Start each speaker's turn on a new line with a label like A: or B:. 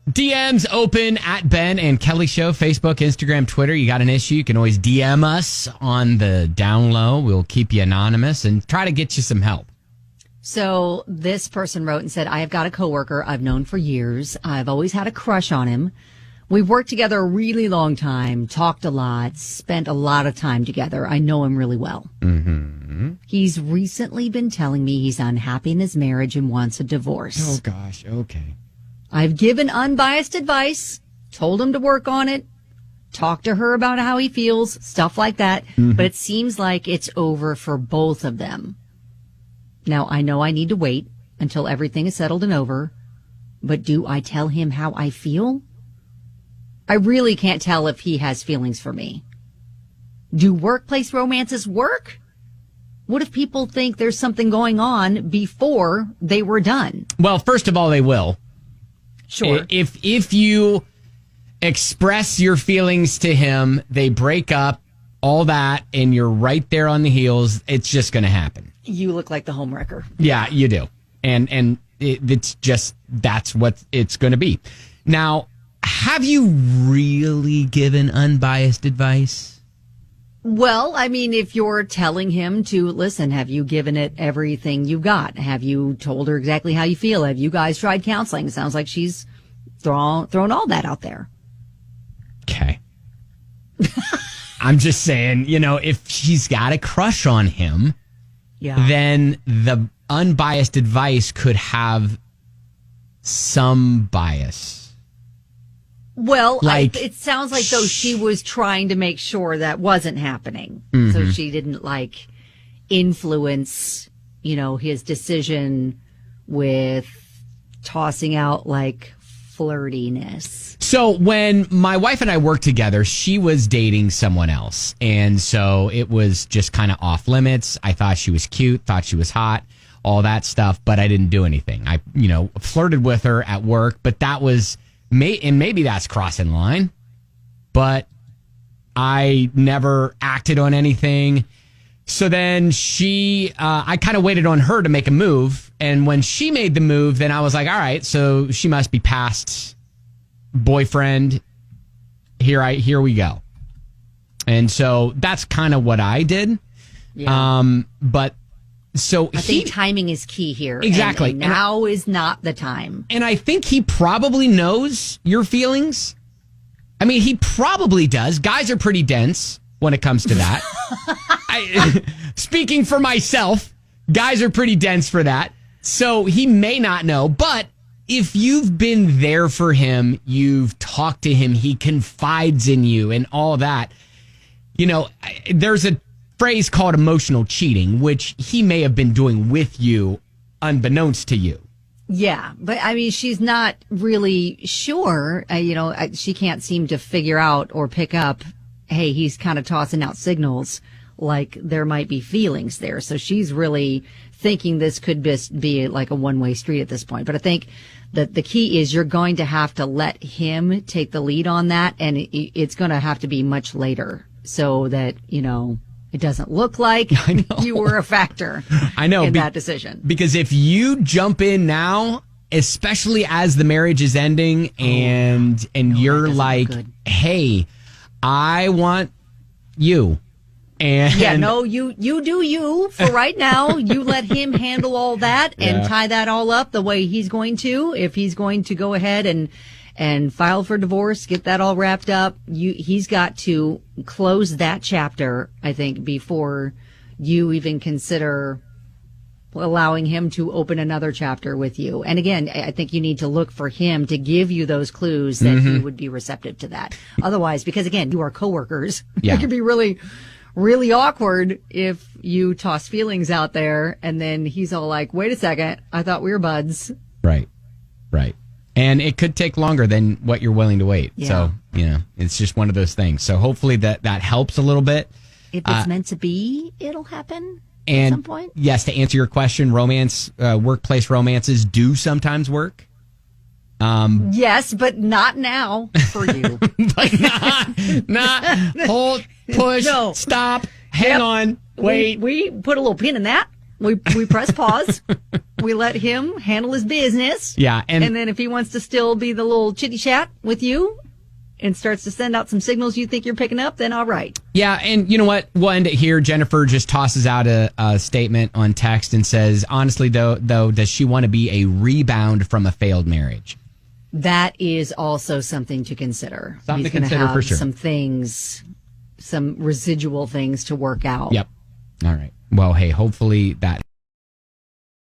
A: DMs open at Ben and Kelly Show, Facebook, Instagram, Twitter. You got an issue, you can always DM us on the down low. We'll keep you anonymous and try to get you some help.
B: So this person wrote and said, I have got a coworker I've known for years. I've always had a crush on him. We've worked together a really long time, talked a lot, spent a lot of time together. I know him really well.
A: Mm-hmm.
B: He's recently been telling me he's unhappy in his marriage and wants a divorce.
A: Oh, gosh. Okay.
B: I've given unbiased advice, told him to work on it, talk to her about how he feels, stuff like that. Mm-hmm. But it seems like it's over for both of them. Now, I know I need to wait until everything is settled and over, but do I tell him how I feel? I really can't tell if he has feelings for me. Do workplace romances work? What if people think there's something going on before they were done?
A: Well, first of all, they will.
B: Sure.
A: If you express your feelings to him, they break up, all that, and you're right there on the heels, it's just going to happen.
B: You look like the homewrecker.
A: Yeah, you do. And it's just, that's what it's going to be. Now, have you really given unbiased advice?
B: Well, I mean, if you're telling him to listen, have you given it everything you've got? Have you told her exactly how you feel? Have you guys tried counseling? It sounds like she's thrown all that out there.
A: Okay. I'm just saying, if she's got a crush on him, then the unbiased advice could have some bias.
B: Well, it sounds like though she was trying to make sure that wasn't happening. Mm-hmm. So she didn't influence, his decision with tossing out flirtiness.
A: So when my wife and I worked together, she was dating someone else. And so it was just kind of off limits. I thought she was cute, thought she was hot, all that stuff, but I didn't do anything. I, flirted with her at work, but that was, and maybe that's crossing line, but I never acted on anything. So then I kind of waited on her to make a move. And when she made the move, then I was like, all right, so she must be past boyfriend. Here we go. And so that's kind of what I did. Yeah. But so
B: I think timing is key here.
A: Exactly.
B: And now is not the time.
A: And I think he probably knows your feelings. I mean, he probably does. Guys are pretty dense when it comes to that. Speaking for myself, guys are pretty dense for that. So he may not know, but if you've been there for him, you've talked to him, he confides in you and all that, there's a phrase called emotional cheating, which he may have been doing with you unbeknownst to you.
B: Yeah, but I mean, she's not really sure. She can't seem to figure out or pick up, hey, he's kind of tossing out signals like there might be feelings there. So she's really thinking this could be like a one-way street at this point. But I think that the key is you're going to have to let him take the lead on that, and it's going to have to be much later so that, it doesn't look like you were a factor in that decision. Because
A: if you jump in now, especially as the marriage is ending and you're like, hey, I want you. And
B: you do you for right now. You let him handle all that and tie that all up the way he's going to. If he's going to go ahead and file for divorce, get that all wrapped up, he's got to close that chapter, I think, before you even consider allowing him to open another chapter with you. And again, I think you need to look for him to give you those clues that he would be receptive to that. Otherwise, because again, you are coworkers, it could be really, really awkward if you toss feelings out there and then he's all like, wait a second, I thought we were buds.
A: Right. And it could take longer than what you're willing to wait. Yeah. So, it's just one of those things. So hopefully that helps a little bit.
B: If it's meant to be, it'll happen
A: at
B: some point.
A: Yes, to answer your question, workplace romances do sometimes work.
B: Yes, but not now for you.
A: But not hold, push, stop, hang on, wait.
B: We put a little pin in that. We press pause. We let him handle his business.
A: Yeah.
B: And then if he wants to still be the little chitty chat with you and starts to send out some signals you think you're picking up, then all right.
A: Yeah, and you know what? We'll end it here. Jennifer just tosses out a statement on text and says, honestly, though, does she want to be a rebound from a failed marriage?
B: That is also something to consider.
A: Something
B: He's
A: to consider
B: have
A: for sure.
B: Some things, some residual things to work out.
A: Yep. All right. Well, hey, hopefully that